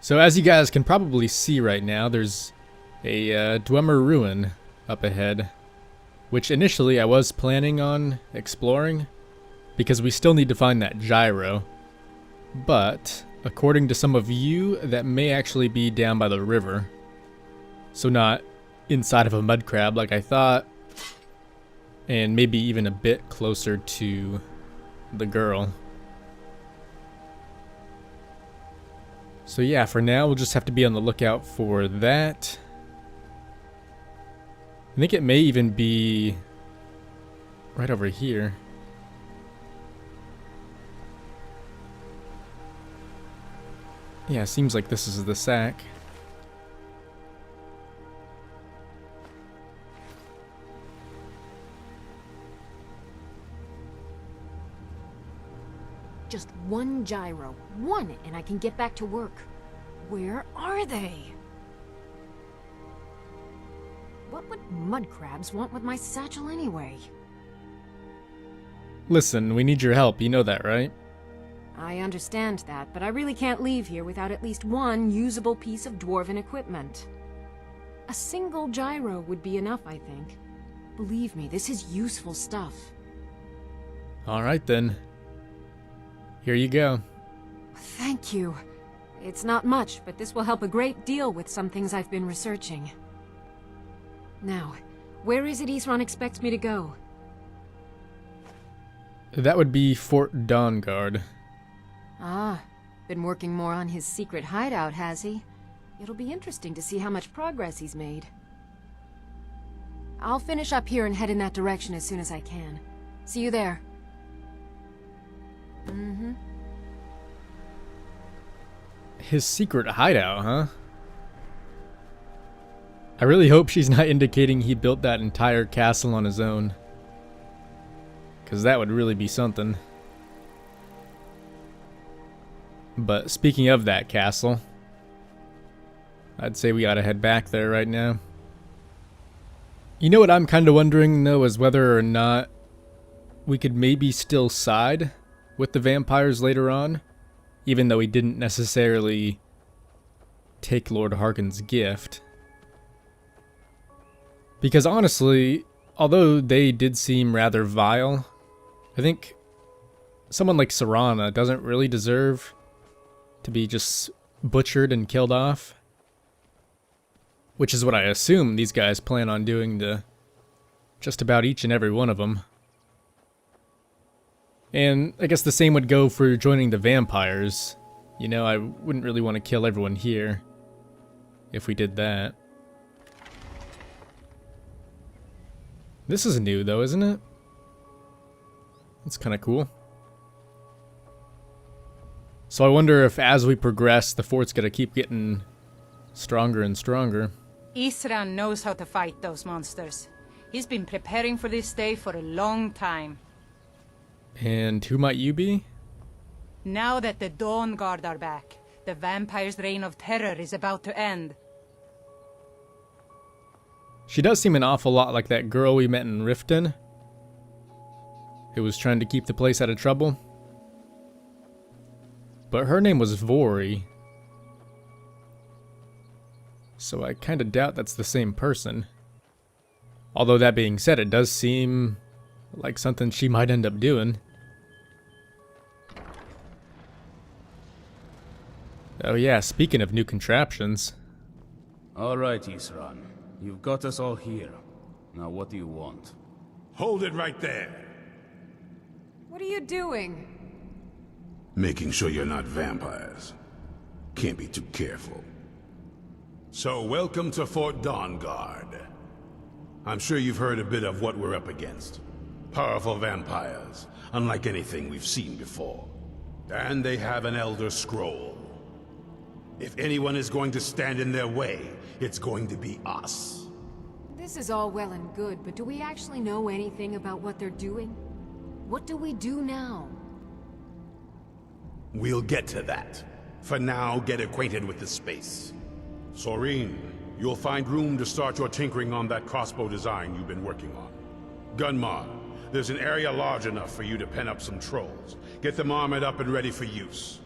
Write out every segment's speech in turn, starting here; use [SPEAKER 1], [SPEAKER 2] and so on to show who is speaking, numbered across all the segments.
[SPEAKER 1] So as you guys can probably see right now, there's a Dwemer ruin up ahead, which initially I was planning on exploring, because we still need to find that gyro. But according to some of you, that may actually be down by the river. So not inside of a mud crab like I thought, and maybe even a bit closer to the girl. So yeah, for now we'll just have to be on the lookout for that. I think it may even be right over here. Yeah, seems like this is the sack.
[SPEAKER 2] Just one gyro. One, and I can get back to work. Where are they? What would mud crabs want with my satchel anyway?
[SPEAKER 1] Listen, we need your help, you know that, right?
[SPEAKER 2] I understand that, but I really can't leave here without at least one usable piece of dwarven equipment. A single gyro would be enough, I think. Believe me, this is useful stuff.
[SPEAKER 1] Alright then. Here you go.
[SPEAKER 2] Thank you. It's not much, but this will help a great deal with some things I've been researching. Now, where is it Isran expects me to go?
[SPEAKER 1] That would be Fort Dawnguard.
[SPEAKER 2] Ah, been working more on his secret hideout, has he? It'll be interesting to see how much progress he's made. I'll finish up here and head in that direction as soon as I can. See you there. Mm-hmm.
[SPEAKER 1] His secret hideout, huh? I really hope she's not indicating he built that entire castle on his own. 'Cause that would really be something. But speaking of that castle, I'd say we ought to head back there right now. You know what I'm kind of wondering, though, is whether or not we could maybe still side with the vampires later on, even though he didn't necessarily take Lord Harkon's gift. Because honestly, although they did seem rather vile, I think someone like Serana doesn't really deserve to be just butchered and killed off. Which is what I assume these guys plan on doing to just about each and every one of them. And I guess the same would go for joining the vampires. You know, I wouldn't really want to kill everyone here if we did that. This is new though, isn't it? That's kind of cool. So I wonder if as we progress, the fort's gonna keep getting stronger and stronger.
[SPEAKER 3] Isran knows how to fight those monsters. He's been preparing for this day for a long time.
[SPEAKER 1] And who might you be?
[SPEAKER 3] Now that the Dawn Guard are back, the vampire's reign of terror is about to end.
[SPEAKER 1] She does seem an awful lot like that girl we met in Riften, who was trying to keep the place out of trouble. But her name was Vori, so I kind of doubt that's the same person. Although that being said, it does seem like something she might end up doing. Oh yeah, speaking of new contraptions.
[SPEAKER 4] Alright, Isran. You've got us all here. Now what do you want?
[SPEAKER 5] Hold it right there.
[SPEAKER 2] What are you doing?
[SPEAKER 5] Making sure you're not vampires. Can't be too careful. So, welcome to Fort Dawnguard. I'm sure you've heard a bit of what we're up against. Powerful vampires, unlike anything we've seen before. And they have an Elder Scroll. If anyone is going to stand in their way, it's going to be us.
[SPEAKER 2] This is all well and good, but do we actually know anything about what they're doing? What do we do now?
[SPEAKER 5] We'll get to that. For now, get acquainted with the space. Soreen, you'll find room to start your tinkering on that crossbow design you've been working on. Gunmar, there's an area large enough for you to pen up some trolls. Get them armored up and ready for use.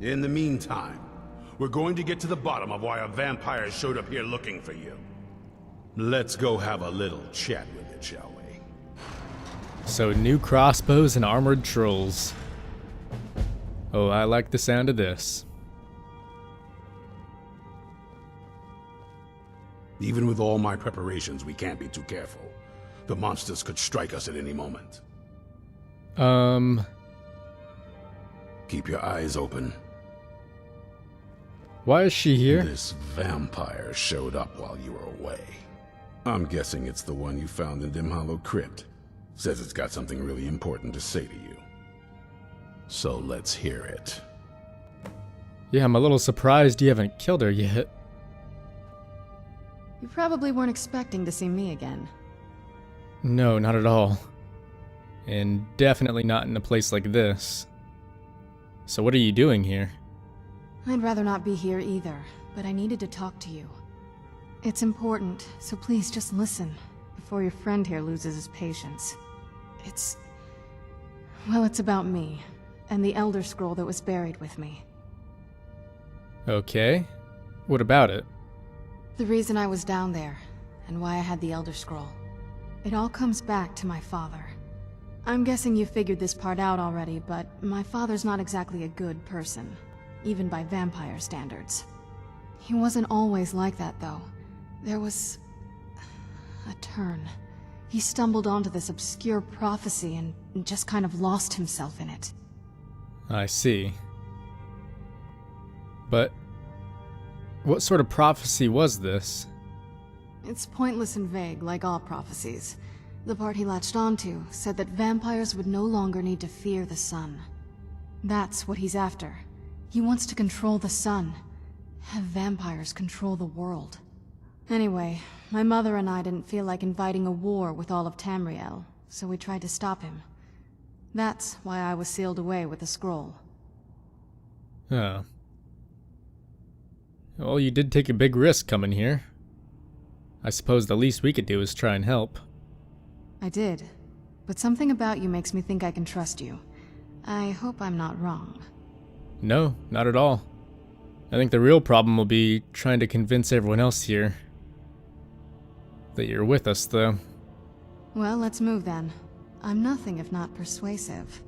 [SPEAKER 5] In the meantime, we're going to get to the bottom of why a vampire showed up here looking for you. Let's go have a little chat with it, shall we?
[SPEAKER 1] So new crossbows and armored trolls. Oh, I like the sound of this.
[SPEAKER 5] Even with all my preparations, we can't be too careful. The monsters could strike us at any moment. Keep your eyes open.
[SPEAKER 1] Why is she here?
[SPEAKER 5] This vampire showed up while you were away. I'm guessing it's the one you found in Dim Hollow Crypt. Says it's got something really important to say to you. So let's hear it.
[SPEAKER 1] Yeah, I'm a little surprised you haven't killed her yet.
[SPEAKER 2] You probably weren't expecting to see me again.
[SPEAKER 1] No, not at all. And definitely not in a place like this. So what are you doing here?
[SPEAKER 2] I'd rather not be here either, but I needed to talk to you. It's important, so please just listen, before your friend here loses his patience. Well, it's about me, and the Elder Scroll that was buried with me.
[SPEAKER 1] Okay. What about it?
[SPEAKER 2] The reason I was down there, and why I had the Elder Scroll. It all comes back to my father. I'm guessing you figured this part out already, but my father's not exactly a good person, even by vampire standards. He wasn't always like that, though. There was a turn. He stumbled onto this obscure prophecy and just kind of lost himself in it.
[SPEAKER 1] I see. But what sort of prophecy was this?
[SPEAKER 2] It's pointless and vague, like all prophecies. The part he latched onto said that vampires would no longer need to fear the sun. That's what he's after. He wants to control the sun. Have vampires control the world. Anyway, my mother and I didn't feel like inviting a war with all of Tamriel, so we tried to stop him. That's why I was sealed away with the scroll.
[SPEAKER 1] Oh. Well, you did take a big risk coming here. I suppose the least we could do is try and help.
[SPEAKER 2] I did, but something about you makes me think I can trust you. I hope I'm not wrong.
[SPEAKER 1] No, not at all. I think the real problem will be trying to convince everyone else here that you're with us, though.
[SPEAKER 2] Well, let's move then. I'm nothing if not persuasive.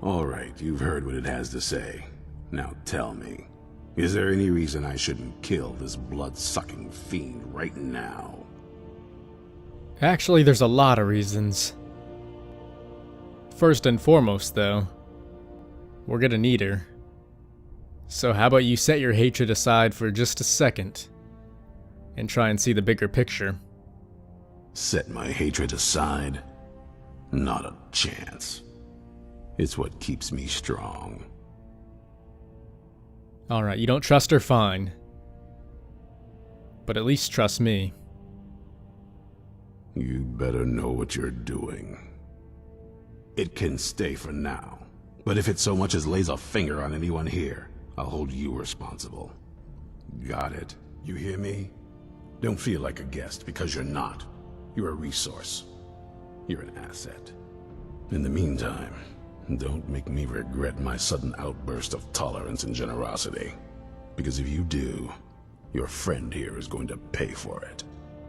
[SPEAKER 5] All right, you've heard what it has to say. Now tell me, is there any reason I shouldn't kill this blood-sucking fiend right now?
[SPEAKER 1] Actually, there's a lot of reasons. First and foremost, though, we're gonna need her. So how about you set your hatred aside for just a second and try and see the bigger picture?
[SPEAKER 5] Set my hatred aside? Not a chance. It's what keeps me strong.
[SPEAKER 1] Alright, you don't trust her, fine. But at least trust me.
[SPEAKER 5] You better know what you're doing. It can stay for now, but if it so much as lays a finger on anyone here, I'll hold you responsible. Got it? You hear me? Don't feel like a guest, because you're not. You're a resource. You're an asset. In the meantime, don't make me regret my sudden outburst of tolerance and generosity. Because if you do, your friend here is going to pay for it.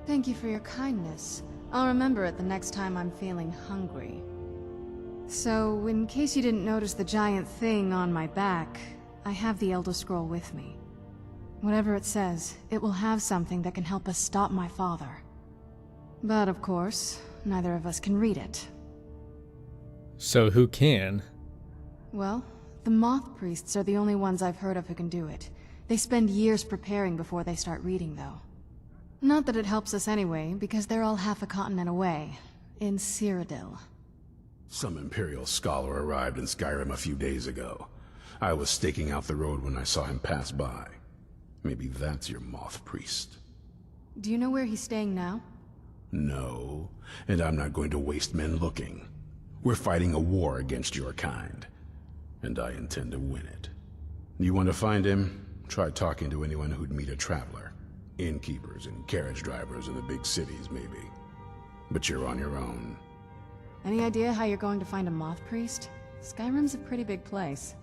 [SPEAKER 2] Thank you for your kindness. I'll remember it the next time I'm feeling hungry. So, in case you didn't notice the giant thing on my back, I have the Elder Scroll with me. Whatever it says, it will have something that can help us stop my father. But of course, neither of us can read it.
[SPEAKER 1] So who can?
[SPEAKER 2] Well, the Moth Priests are the only ones I've heard of who can do it. They spend years preparing before they start reading, though. Not that it helps us anyway, because they're all half a continent away, in Cyrodiil.
[SPEAKER 5] Some Imperial scholar arrived in Skyrim a few days ago. I was staking out the road when I saw him pass by. Maybe that's your Moth Priest.
[SPEAKER 2] Do you know where he's staying now?
[SPEAKER 5] No, and I'm not going to waste men looking. We're fighting a war against your kind, and I intend to win it. You want to find him? Try talking to anyone who'd meet a traveler. Innkeepers and carriage drivers in the big cities, maybe. But you're on your own.
[SPEAKER 2] Any idea how you're going to find a moth priest? Skyrim's a pretty big place.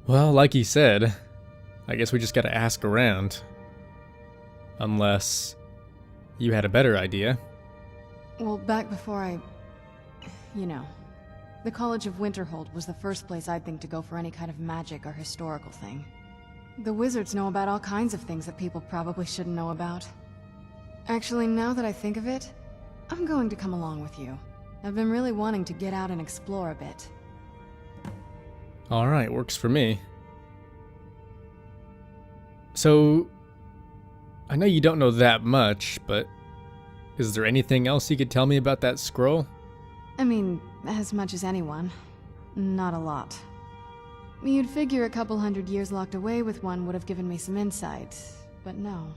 [SPEAKER 1] Well, like he said, I guess we just gotta ask around. Unless you had a better idea.
[SPEAKER 2] Well, back before you know, the College of Winterhold was the first place I'd think to go for any kind of magic or historical thing. The wizards know about all kinds of things that people probably shouldn't know about. Actually, now that I think of it, I'm going to come along with you. I've been really wanting to get out and explore a bit.
[SPEAKER 1] Alright, works for me. So, I know you don't know that much, but is there anything else you could tell me about that scroll?
[SPEAKER 2] I mean, as much as anyone. Not a lot. You'd figure a couple hundred years locked away with one would have given me some insight, but no.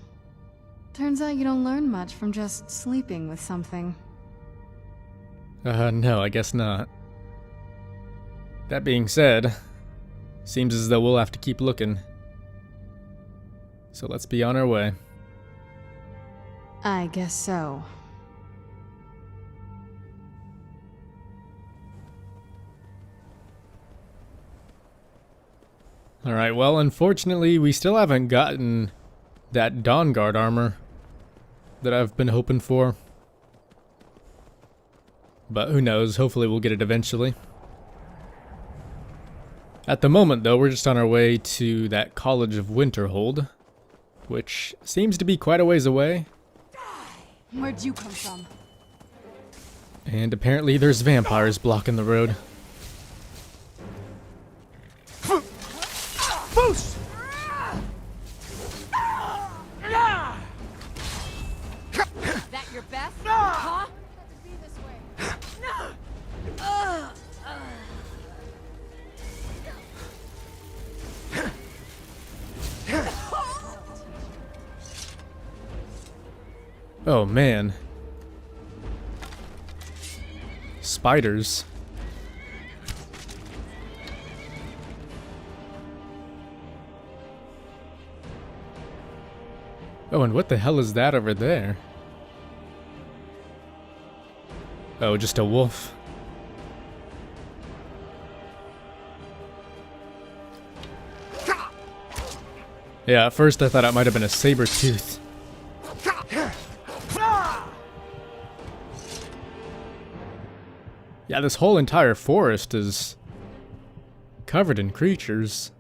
[SPEAKER 2] Turns out you don't learn much from just sleeping with something.
[SPEAKER 1] No, I guess not. That being said, seems as though we'll have to keep looking. So let's be on our way.
[SPEAKER 2] I guess so.
[SPEAKER 1] Alright, well, unfortunately, we still haven't gotten that Dawnguard armor that I've been hoping for. But who knows, hopefully we'll get it eventually. At the moment, though, we're just on our way to that College of Winterhold, which seems to be quite a ways away.
[SPEAKER 2] Where'd you come from?
[SPEAKER 1] And apparently there's vampires blocking the road.
[SPEAKER 6] Boost!
[SPEAKER 2] That your best? Huh?
[SPEAKER 1] Oh man. Spiders. Oh, and what the hell is that over there? Oh, just a wolf. Yeah, at first I thought it might have been a saber tooth. Yeah, this whole entire forest is covered in creatures.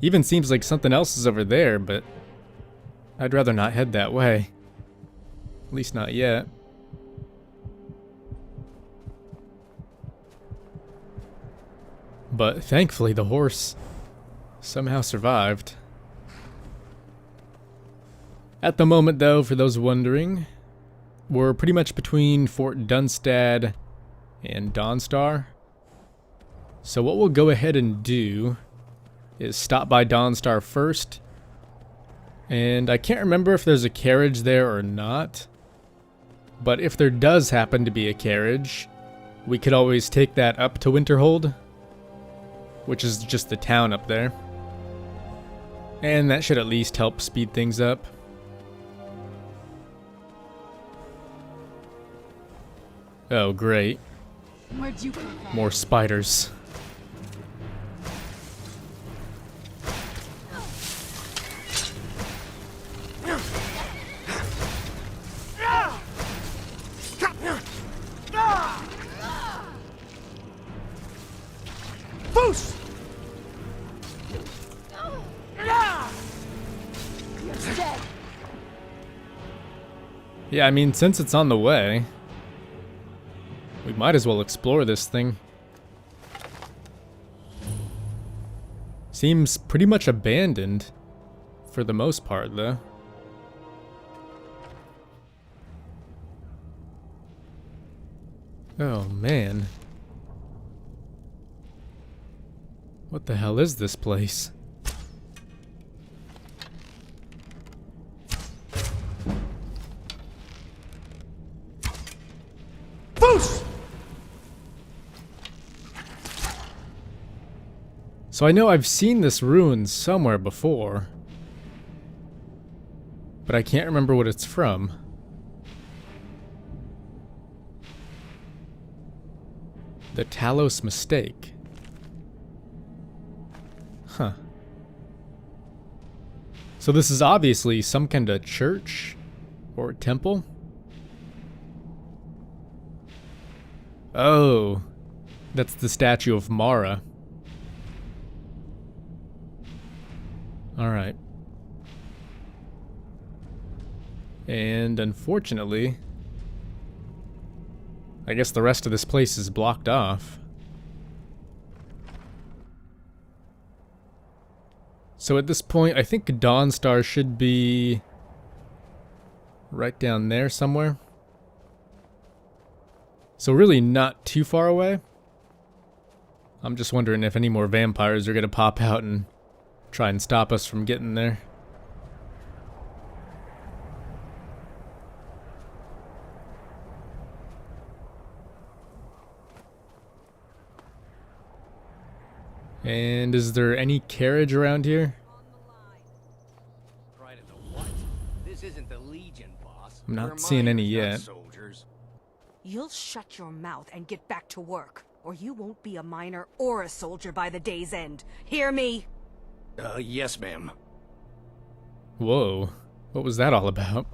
[SPEAKER 1] Even seems like something else is over there, but I'd rather not head that way. At least not yet. But thankfully the horse somehow survived. At the moment though, for those wondering, we're pretty much between Fort Dunstad and Dawnstar. So what we'll go ahead and do is stop by Dawnstar first. And I can't remember if there's a carriage there or not. But if there does happen to be a carriage, we could always take that up to Winterhold, which is just the town up there. And that should at least help speed things up. Oh, great.
[SPEAKER 2] Where'd you come from?
[SPEAKER 1] More spiders.
[SPEAKER 6] Boost!
[SPEAKER 1] Yeah, I mean, since it's on the way, we might as well explore this thing. Seems pretty much abandoned, for the most part, though. Oh, man. What the hell is this place?
[SPEAKER 6] Boost!
[SPEAKER 1] So I know I've seen this ruin somewhere before, but I can't remember what it's from. The Talos Mistake. Huh. So this is obviously some kind of church or temple? Oh, that's the statue of Mara. Alright. And unfortunately, I guess the rest of this place is blocked off. So at this point, I think Dawnstar should be right down there somewhere. So really not too far away. I'm just wondering if any more vampires are gonna pop out and try and stop us from getting there. And is there any carriage around here?
[SPEAKER 6] Pride of the what? This isn't the Legion, boss.
[SPEAKER 1] I'm not
[SPEAKER 6] We're
[SPEAKER 1] seeing any
[SPEAKER 6] miners, not
[SPEAKER 1] yet.
[SPEAKER 6] Soldiers.
[SPEAKER 7] You'll shut your mouth and get back to work, or you won't be a miner or a soldier by the day's end. Hear me?
[SPEAKER 6] Yes, ma'am.
[SPEAKER 1] Whoa, what was that all about?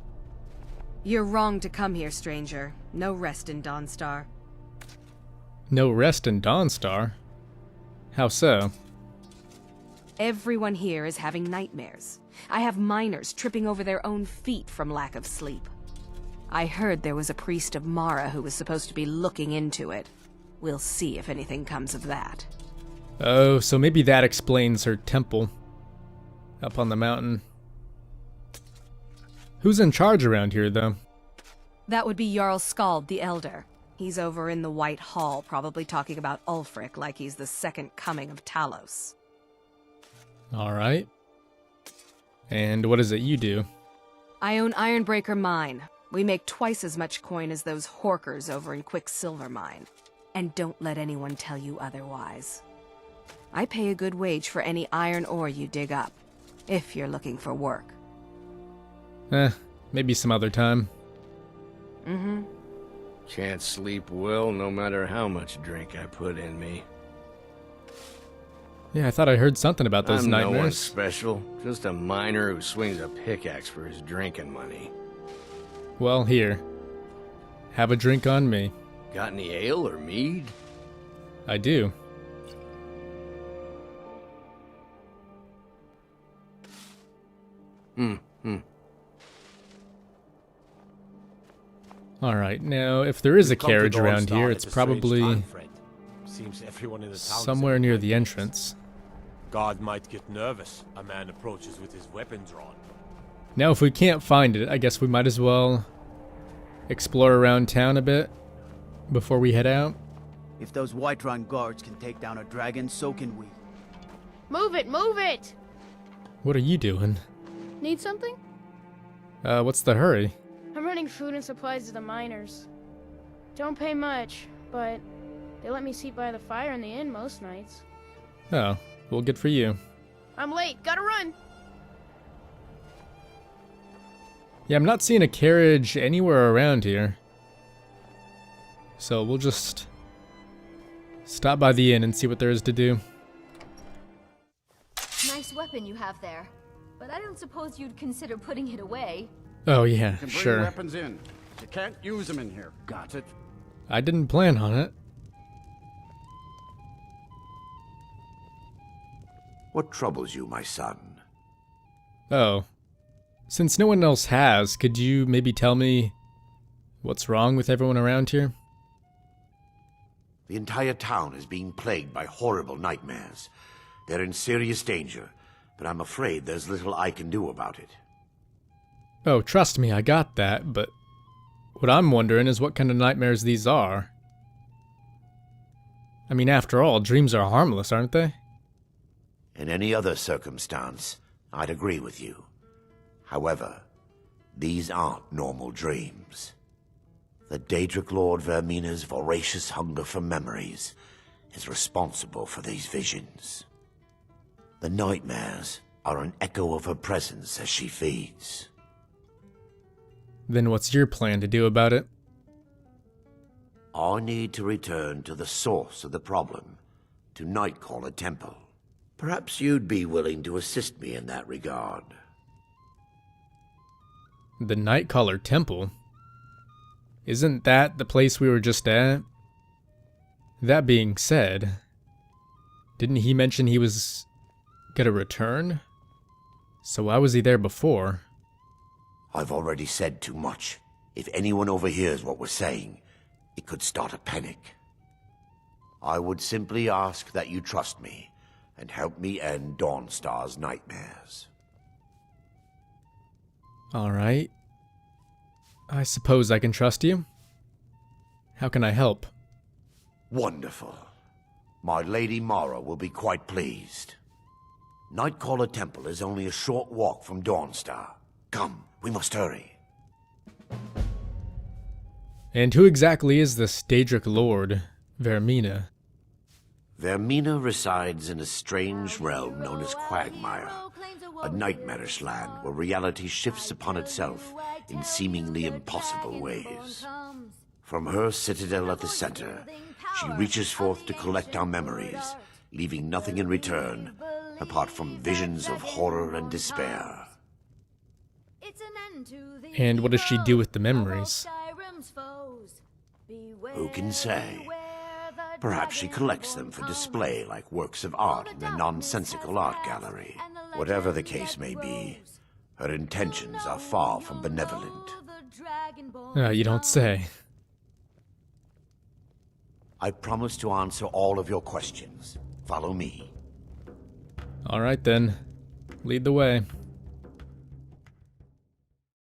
[SPEAKER 7] You're wrong to come here, stranger. No rest in Dawnstar.
[SPEAKER 1] No rest in Dawnstar? How so?
[SPEAKER 7] Everyone here is having nightmares. I have miners tripping over their own feet from lack of sleep. I heard there was a priest of Mara who was supposed to be looking into it. We'll see if anything comes of that.
[SPEAKER 1] Oh, so maybe that explains her temple up on the mountain. Who's in charge around here, though?
[SPEAKER 7] That would be Jarl Skald the Elder. He's over in the White Hall, probably talking about Ulfric like he's the second coming of Talos.
[SPEAKER 1] Alright. And what is it you do?
[SPEAKER 7] I own Ironbreaker Mine. We make twice as much coin as those horkers over in Quicksilver Mine. And don't let anyone tell you otherwise. I pay a good wage for any iron ore you dig up, if you're looking for work.
[SPEAKER 1] Maybe some other time.
[SPEAKER 7] Mm-hmm.
[SPEAKER 6] Can't sleep well no matter how much drink I put in me.
[SPEAKER 1] Yeah, I thought I heard something about those
[SPEAKER 6] I'm no one
[SPEAKER 1] nightmares.
[SPEAKER 6] special, just a miner who swings a pickaxe for his drinking money.
[SPEAKER 1] Well, here. Have a drink on me.
[SPEAKER 6] Got any ale or mead?
[SPEAKER 1] I do. Alright, now, if there is a carriage around here, it's probably
[SPEAKER 8] Seems everyone in the town
[SPEAKER 1] somewhere near the entrance.
[SPEAKER 8] God might get nervous. A man approaches with his weapon drawn.
[SPEAKER 1] Now, if we can't find it, I guess we might as well explore around town a bit before we head out.
[SPEAKER 9] If those Whiterun guards can take down a dragon, so can we.
[SPEAKER 10] Move it, move it!
[SPEAKER 1] What are you doing?
[SPEAKER 10] Need something?
[SPEAKER 1] What's the hurry?
[SPEAKER 10] I'm running food and supplies to the miners. Don't pay much, but they let me sit by the fire in the inn most nights.
[SPEAKER 1] Oh, well, good for you.
[SPEAKER 10] I'm late, gotta run!
[SPEAKER 1] Yeah, I'm not seeing a carriage anywhere around here. So we'll just stop by the inn and see what there is to do.
[SPEAKER 11] Nice weapon you have there, but I don't suppose you'd consider putting it away.
[SPEAKER 1] Oh yeah,
[SPEAKER 12] You can bring
[SPEAKER 1] sure.
[SPEAKER 12] weapons in. You can't use them in here. Got it?
[SPEAKER 1] I didn't plan on it.
[SPEAKER 13] What troubles you, my son?
[SPEAKER 1] Oh. Since no one else has, could you maybe tell me what's wrong with everyone around here?
[SPEAKER 13] The entire town is being plagued by horrible nightmares. They're in serious danger, but I'm afraid there's little I can do about it.
[SPEAKER 1] Oh, trust me, I got that, but what I'm wondering is what kind of nightmares these are. I mean, after all, dreams are harmless, aren't they?
[SPEAKER 13] In any other circumstance, I'd agree with you. However, these aren't normal dreams. The Daedric Lord Vermina's voracious hunger for memories is responsible for these visions. The nightmares are an echo of her presence as she feeds.
[SPEAKER 1] Then what's your plan to do about it?
[SPEAKER 13] I need to return to the source of the problem, to Nightcaller Temple. Perhaps you'd be willing to assist me in that regard.
[SPEAKER 1] The Nightcaller Temple? Isn't that the place we were just at? That being said, didn't he mention he was gonna return? So why was he there before?
[SPEAKER 13] I've already said too much. If anyone overhears what we're saying, it could start a panic. I would simply ask that you trust me and help me end Dawnstar's nightmares.
[SPEAKER 1] Alright. I suppose I can trust you. How can I help?
[SPEAKER 13] Wonderful. My Lady Mara will be quite pleased. Nightcaller Temple is only a short walk from Dawnstar. Come, we must hurry.
[SPEAKER 1] And who exactly is this Daedric Lord, Vermina?
[SPEAKER 13] Vermina resides in a strange realm known as Quagmire, a nightmarish land where reality shifts upon itself in seemingly impossible ways. From her citadel at the center, she reaches forth to collect our memories, leaving nothing in return apart from visions of horror and despair.
[SPEAKER 1] And what does she do with the memories?
[SPEAKER 13] Who can say? Perhaps she collects them for display like works of art in a nonsensical art gallery. Whatever the case may be, her intentions are far from benevolent.
[SPEAKER 1] You don't say.
[SPEAKER 13] I promise to answer all of your questions. Follow me.
[SPEAKER 1] Alright then. Lead the way.